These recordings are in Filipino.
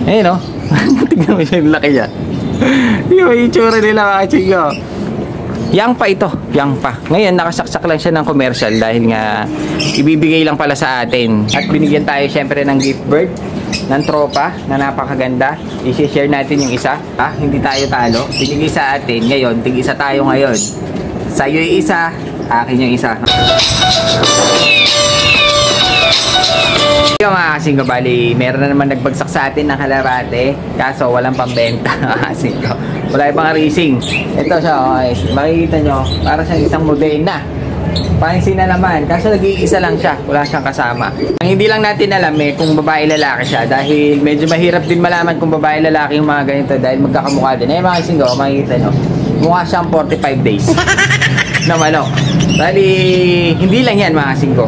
Ayun o. Tignan mo yung laki niya. Yung itsura nila mga chingo. Yang pa ito, yang pa. Ngayon nakasaksak lang siya ng commercial dahil nga ibibigay lang pala sa atin. At binigyan tayo syempre ng gift bird ng tropa na napakaganda. I-share natin yung isa. Hindi tayo talo. Binigay sa atin. Ngayon, tig-isa tayo ngayon. Sa'yo yung isa, akin yung isa. Yung mga kasingko, bali, meron na naman nagbagsak sa atin ng kalapate. Kaso walang pambenta mga kasingko. Wala pang racing. Ito siya, okay. Makikita nyo, para siyang isang Modena. Pansin na naman, kaso nag-iisa lang siya. Wala siyang kasama. Ang hindi lang natin alam kung babae-lalaki siya. Dahil medyo mahirap din malaman kung babae-lalaki yung mga ganito. Dahil magkakamukha din. Mga kasingko, makikita nyo. Mukha siyang 45 days na manok. Bali, hindi lang yan mga kasingko.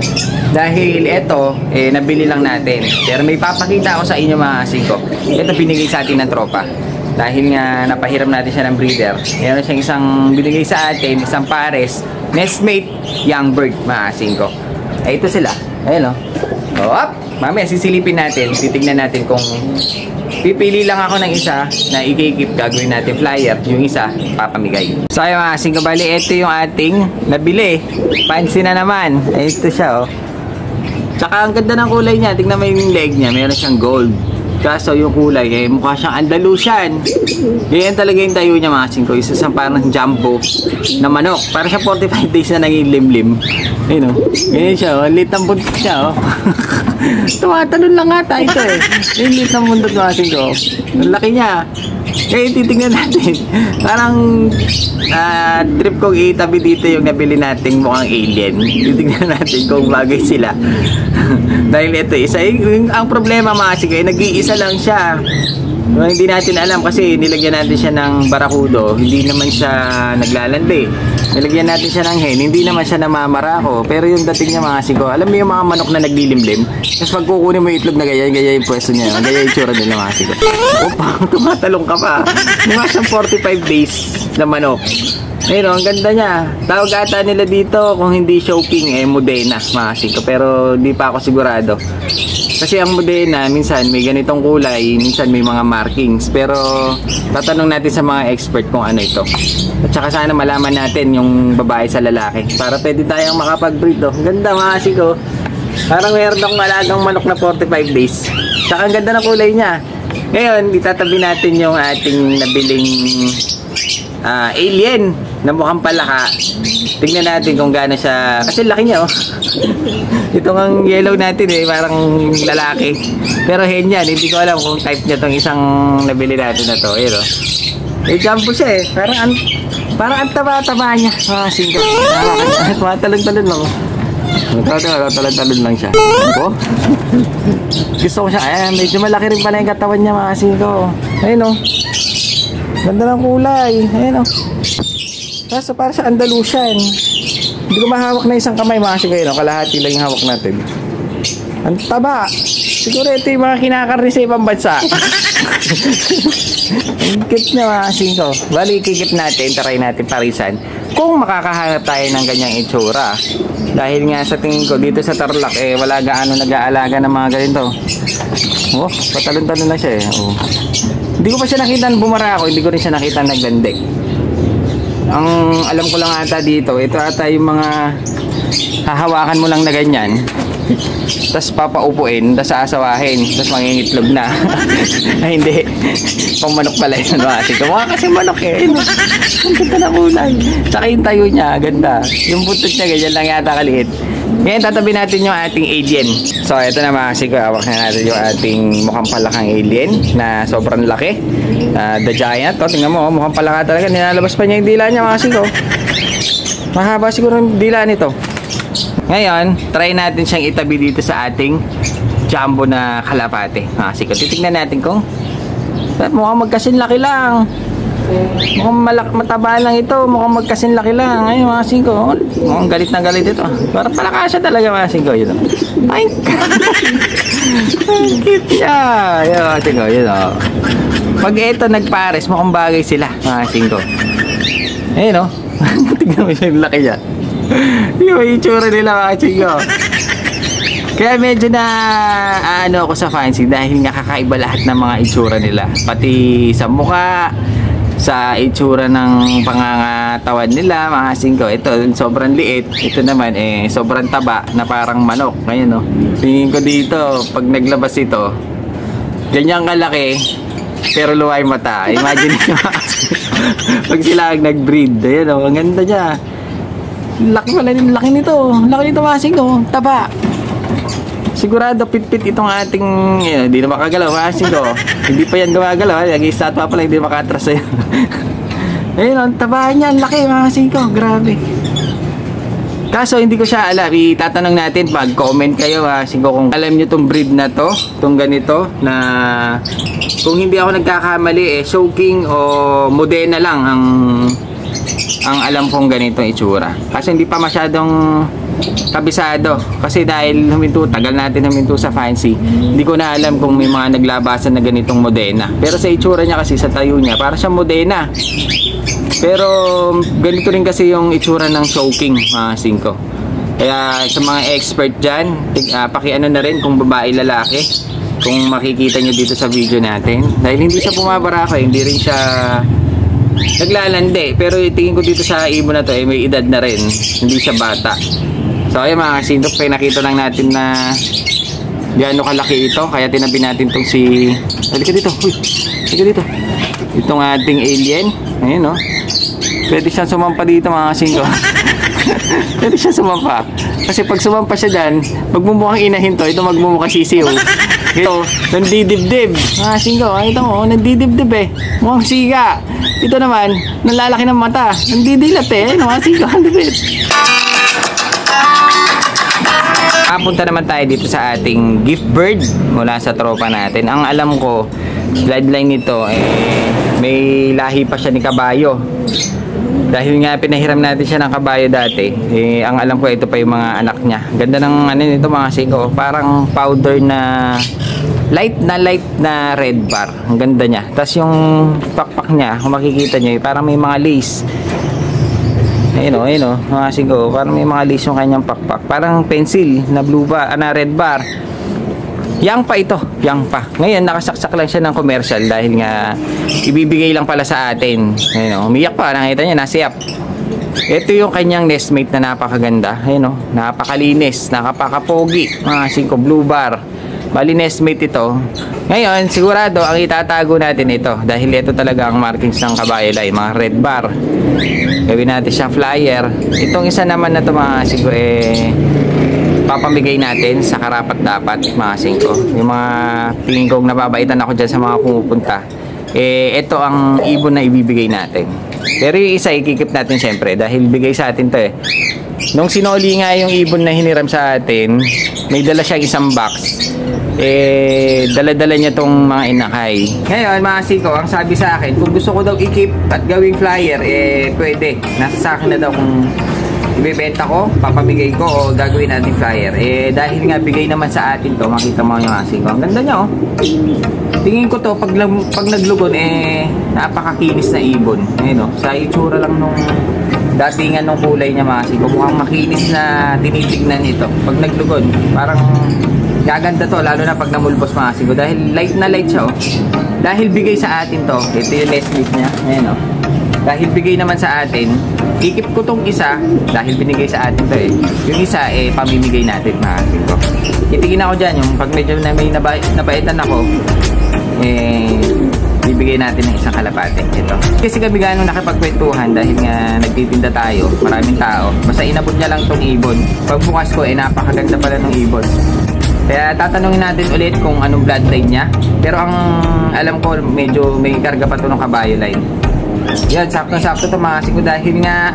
Dahil ito, nabili lang natin. Pero may papakita ako sa inyo mga kasingko. Ito binigay sa atin ng tropa. Dahil nga napahiram natin siya ng breeder. Meron siyang isang binigay sa atin, isang pares, nestmate, young bird mga kasingko. Ito sila. Ayun o. Up! Mamaya sisilipin natin. Titignan natin kung pipili lang ako ng isa na ikikip, gagawin natin flyer. Yung isa, papamigay. So ayun mga kasingko, bali ito yung ating nabili. Fancy na naman. Ito siya o. Tsaka ang ganda ng kulay niya. Tignan mo yung leg niya. Meron siyang gold. Kaso yung kulay, mukha siyang Andalusian. Ganyan talaga yung tayo niya mga kasingko. Isa sa parang jumbo na manok. Parang siya 45 days na naging limlim. Ayun o. Ganyan siya o. Lit ng buntot siya o. Tumatalon lang nga tayo ito yung lit ng buntot mga kasingko. Ang laki niya. Titignan natin. Parang trip kong itabi dito yung nabili nating mukhang alien. Titignan natin kung bagay sila. Dahil ito isa. Ang problema mga kasingko, nag-iisa lang siya. Hindi natin alam kasi nilagyan natin siya ng barakudo. Hindi naman siya naglalandi. Nilagyan natin siya ng hen. Hindi naman siya namamarako. Pero yung dating niya mga kasingko, alam mo yung mga manok na naglilimlim. Tapos pag kukunin mo yung itlog na ganyan yung pwesto niya. Ganyan yung tsura nila mga kasingko. Opa, tumatalong ka pa. Mukha siyang 45 days na manok. Ayun, ang ganda niya. Tawag ata nila dito kung hindi Showking, Modena mga kasingko. Pero di pa ako sigurado. Kasi ang Modena, minsan may ganitong kulay, minsan may mga markings. Pero tatanong natin sa mga expert kung ano ito. At saka sana malaman natin yung babae sa lalaki. Para pwede tayong makapag-breed. Ang ganda mga kasingko. Parang meron akong alagang manok na 45 days. Saka ang ganda ng kulay niya. Ngayon, itatabi natin yung ating nabiling alien na mukhang palaka. Tingnan natin kung gaano siya. Kasi laki niya oh. Ito ang yellow natin parang lalaki. Pero hen yan, hindi ko alam kung type niya tong isang nabili natin na to. Ayun oh. Jumbo siya parang ang taba-taba niya. Singkat. Talon-talon lang oh. Talon-talon lang siya. Oh. Gusto ko siya. Medyo malaki rin pala yung katawan niya mga kasingko. Ayun oh. Ganda ng kulay. Ayun o. Kaso para sa Andalusian. Hindi ko mahawak na isang kamay mga kasingko. Kalahati lang yung hawak natin. Ang taba. Siguro ito yung mga kinakarni sa ibang bansa. Ang cute na mga kasingko. Bali ikikip natin. Taray natin parisan. Kung makakahanap tayo ng ganyang itsura. Dahil nga sa tingin ko dito sa Tarlac wala gaano nag-aalaga ng mga ganito. Oh, patalon-talon na siya oh. Hindi ko pa siya nakita bumara ako, hindi ko rin siya nakita naglandik. Ang alam ko lang ata dito, ito ata yung mga hahawakan mo lang na ganyan. Tapos papaupuin, tapos aasawahin, tapos mangingitlog na. Ay hindi, pang manok pala yun. Mukha kasi manok Ang ganda na kulay. Tsaka yung tayo niya, ganda. Yung buntot niya, ganyan lang yata kaliit. Ngayon tatabi natin yung ating alien. So ito na mga kasingko, hawak na natin yung ating mukhang palakang alien na sobrang laki. The Giant. Tingnan mo, mukhang palaka talaga. Nilalabas pa niya yung dila niya mga kasingko. Mahaba siguro yung dila nito. Ngayon, try natin siyang itabi dito sa ating jumbo na kalapate. Sige, titignan natin kung mukhang magkasinlaki lang. Mukhang mataba lang ito. Mukhang magkasinlaki lang. Ayun mga kasingko. Mukhang galit na galit ito. Parang palakasya talaga mga kasingko. Yun. Ay, ang cute niya. Ayun mga kasingko. Yun o. Pag ito nagpares, mukhang bagay sila mga kasingko. Ayun o. Tignan mo yung laki niya. Yung itsura nila mga kasingko. Kaya medyo na ano ako sa fancy dahil nga kakaiba lahat ng mga itsura nila. Pati sa mukha, sa itsura ng pangangatawan nila, mga singko. Ito, sobrang liit. Ito naman, sobrang taba na parang manok. Ngayon, no? Tingin ko dito, pag naglabas ito, ganyan kalaki, pero luway mata. Imagine nyo, pag sila nag-breed. Ayan, no? Ang ganda niya. Laki pala, laki nito. Laki nito, mga singko. Taba. Sigurado pit-pit itong ating hindi na makagalaw, masin ko. Hindi pa yan gumagalaw, nag-i-start pa pala, hindi makatras sa'yo. Ayun, ang tabahan niya, ang laki, masin ko, grabe. Kaso hindi ko siya alam, itatanong natin pag comment kayo, masin ko, kung alam nyo itong breed na to, itong ganito, na kung hindi ako nagkakamali, Showking o Modena lang ang alam kong ganitong itsura. Kasi hindi pa masyadong kabisado. Kasi dahil tagal natin huminto sa fancy, hindi ko na alam kung may mga naglabasan na ganitong Modena. Pero sa itsura niya kasi, sa tayo niya, para siyang Modena. Pero ganito rin kasi yung itsura ng Showking, mga singko. Kaya sa mga expert dyan, pakiano na rin kung babae lalaki, kung makikita nyo dito sa video natin. Dahil hindi siya bumabarako, hindi rin siya naglalandi. Pero tingin ko dito sa ibon na to, may edad na rin, hindi siya bata. So ayun mga kasindok, nakita lang natin na gaano kalaki ito. Kaya tinabi natin itong si... Halika dito, uy, halika dito. Itong ating alien. Ayun, no? Pwede siyang sumampa dito mga kasindok. Pwede siyang sumampa. Kasi pag sumampa siya dyan, magmumukhang inahin to, ito magmumukhang sisiw. Ito, nandidibdib. Mga kasindok, ito mo, nandidibdib eh. Mukhang siga. Ito naman, nalalaki ng mata. Nandidilat eh, mga kasindok, nandibit. Papunta naman tayo dito sa ating gift bird mula sa tropa natin. Ang alam ko, bloodline nito, may lahi pa siya ni kabayo. Dahil nga pinahiram natin siya ng kabayo dati, ang alam ko ito pa yung mga anak niya. Ganda ng ano nito mga singko, parang powder na light na red bar. Ang ganda niya. Tapos yung pakpak niya, kung makikita niyo, parang may mga lace. Ayun o, mga singko, parang may mga lace yung kanyang pakpak. Parang pencil na blue bar, na red bar. Yang pa ito, yang pa. Ngayon, nakasaksak lang siya ng commercial dahil nga ibibigay lang pala sa atin. Ayun o, umiyak pa, nakita niya, nasiyap. Ito yung kanyang nestmate na napakaganda. Ayun o, napakalinis, nakapakapogi. Mga singko, blue bar. Bali nestmate ito. Ngayon, sigurado ang itatago natin ito dahil ito talaga ang markings ng kabayolay, mga red bar. Gawin natin siya flyer. Itong isa naman na ito mga singko, papamigay natin sa karapat-dapat mga singko. Yung mga tingin kong nababaitan ako dyan sa mga pumupunta, ito ang ibon na ibibigay natin. Pero yung isa ikikip natin syempre dahil bigay sa atin to Nung sinoli nga yung ibon na hiniram sa atin, may dala siyang isang box. Dala-dala niya tong mga inakay. Ngayon mga siko, ang sabi sa akin, kung gusto ko daw i-keep at gawing flyer, pwede. Nasa sa akin na daw kung ibebenta ko, papamigay ko o gagawin natin flyer. Dahil nga bigay naman sa atin to, makita mo yung mga siko. Ang ganda niya Tingin ko to, pag naglugon, napakakinis na ibon. Sa itsura lang nung datingan ng kulay niya mga siko, mukhang makinis na tinitignan ito. Pag naglugon, parang gaganda to, lalo na pag namulbos mga siko. Dahil light na light siya Dahil bigay sa atin to, ito yung nestmate niya. Dahil bigay naman sa atin, ikip ko tong isa dahil binigay sa atin to Yung isa pamimigay natin mga siko. Itigin ako dyan, yung pag medyo na may nabaitan ako, bibigay natin ng isang kalapate. Ito. Kasi kami gano'ng nakipagkwentuhan dahil nga nagtitinda tayo, maraming tao. Basta inabot niya lang tong ibon. Pagbukas ko, napakaganda pala ng ibon. Kaya tatanungin natin ulit kung anong bloodline niya. Pero ang alam ko, medyo may karga pa to ng kabayo line. Yan, sakto-sakto to mga siko dahil nga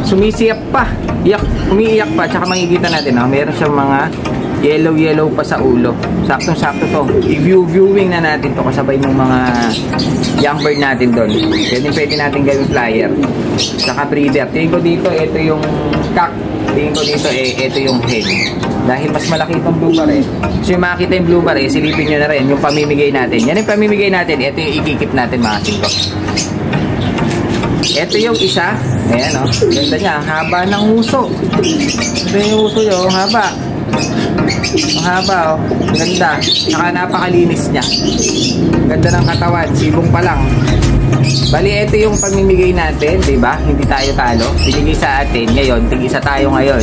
sumisiyap pa. Umiiyak pa. Tsaka makikita natin, meron siyang mga yellow pa sa ulo. Sakto-sakto to. I-viewing na natin to kasabay ng mga young bird natin doon. Pwede natin gawin flyer. Saka breeder. Tingin ko dito, ito yung cock. Tingin ko dito, ito yung hen. Dahil mas malaki itong blue bar So yung makikita yung blue bar silipin nyo na rin yung pamimigay natin. Yan yung pamimigay natin. Ito yung ikikip natin mga singko. Ito yung isa. Ayan Ganda niya. Haba ng uso. Ito yung uso nyo. Haba. Mahaba, oh. Ganda. Saka napakalinis niya. Ganda ng katawan. Sibong pa lang. Bali, ito yung pamimigay natin, di ba? Hindi tayo talo. Binigay sa atin. Ngayon, tig-isa tayo ngayon.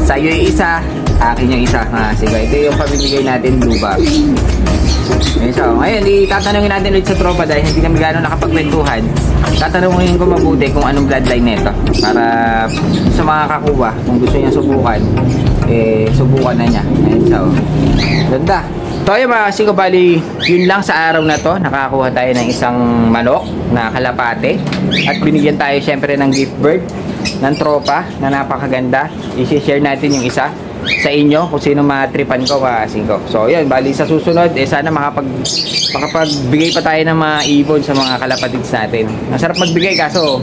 Sa'yo yung isa, akin yung isa. Sige, ito yung pamimigay natin, blue bag. So, ngayon, tatanungin natin ulit sa tropa dahil hindi kami gano'n nakapagkwentuhan. Tatanungin ko mabuti kung anong bloodline nito. Para sa mga kakuha, kung gusto niya subukan, subukan na niya. Ayun, so, ganda. So ayun mga kasiko, bali yun lang sa araw na to. Nakakuha tayo ng isang manok na kalapate. At binigyan tayo syempre ng gift bird ng tropa na napakaganda. I-share natin yung isa sa inyo kung sino matripan ko mga kasiko. So yun, bali sa susunod, sana makapagbigay pa tayo ng mga ibon sa mga kalapatids natin. Masarap magbigay kaso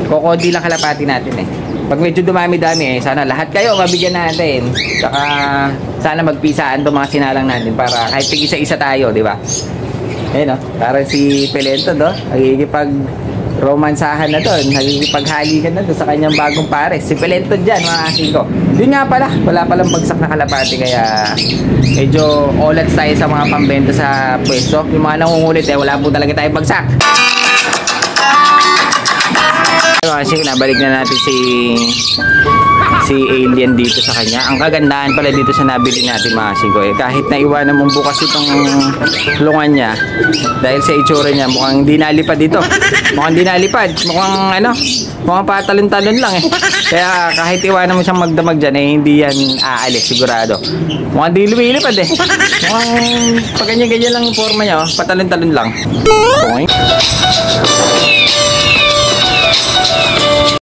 kukunti lang kalapati natin eh. Pag medyo dumami-dami sana lahat kayo mabigyan natin. Saka sana magpisaan itong mga sinalang natin para kahit tig-isa-isa tayo, di ba? Ayun, no? Parang si Pelento, no? Nagigipag-romansahan na doon. Nagigipaghalikan na doon sa kanyang bagong pares. Si Pelento dyan, mga kasiko. Yun nga pala, wala palang bagsak na kalapati. Kaya medyo olat tayo sa mga pambenta sa pwesto. Yung mga nangungulit, wala po talaga tayong bagsak. Kasi nabalik na natin si alien dito sa kanya. Ang kagandahan pala dito sa nabili natin mga kasiko, kahit na iwanan mong bukas itong lungan niya dahil sa itsura niya mukhang hindi nalipad dito. Mukhang hindi nalipad. Mukhang patalon-talon lang eh. Kaya kahit iwanan mo siyang magdamag dyan hindi yan aalis sigurado. Mukhang hindi lumilipad eh. Mukhang pag ganyan-ganyan lang yung forma niya, patalon-talon lang. Okay.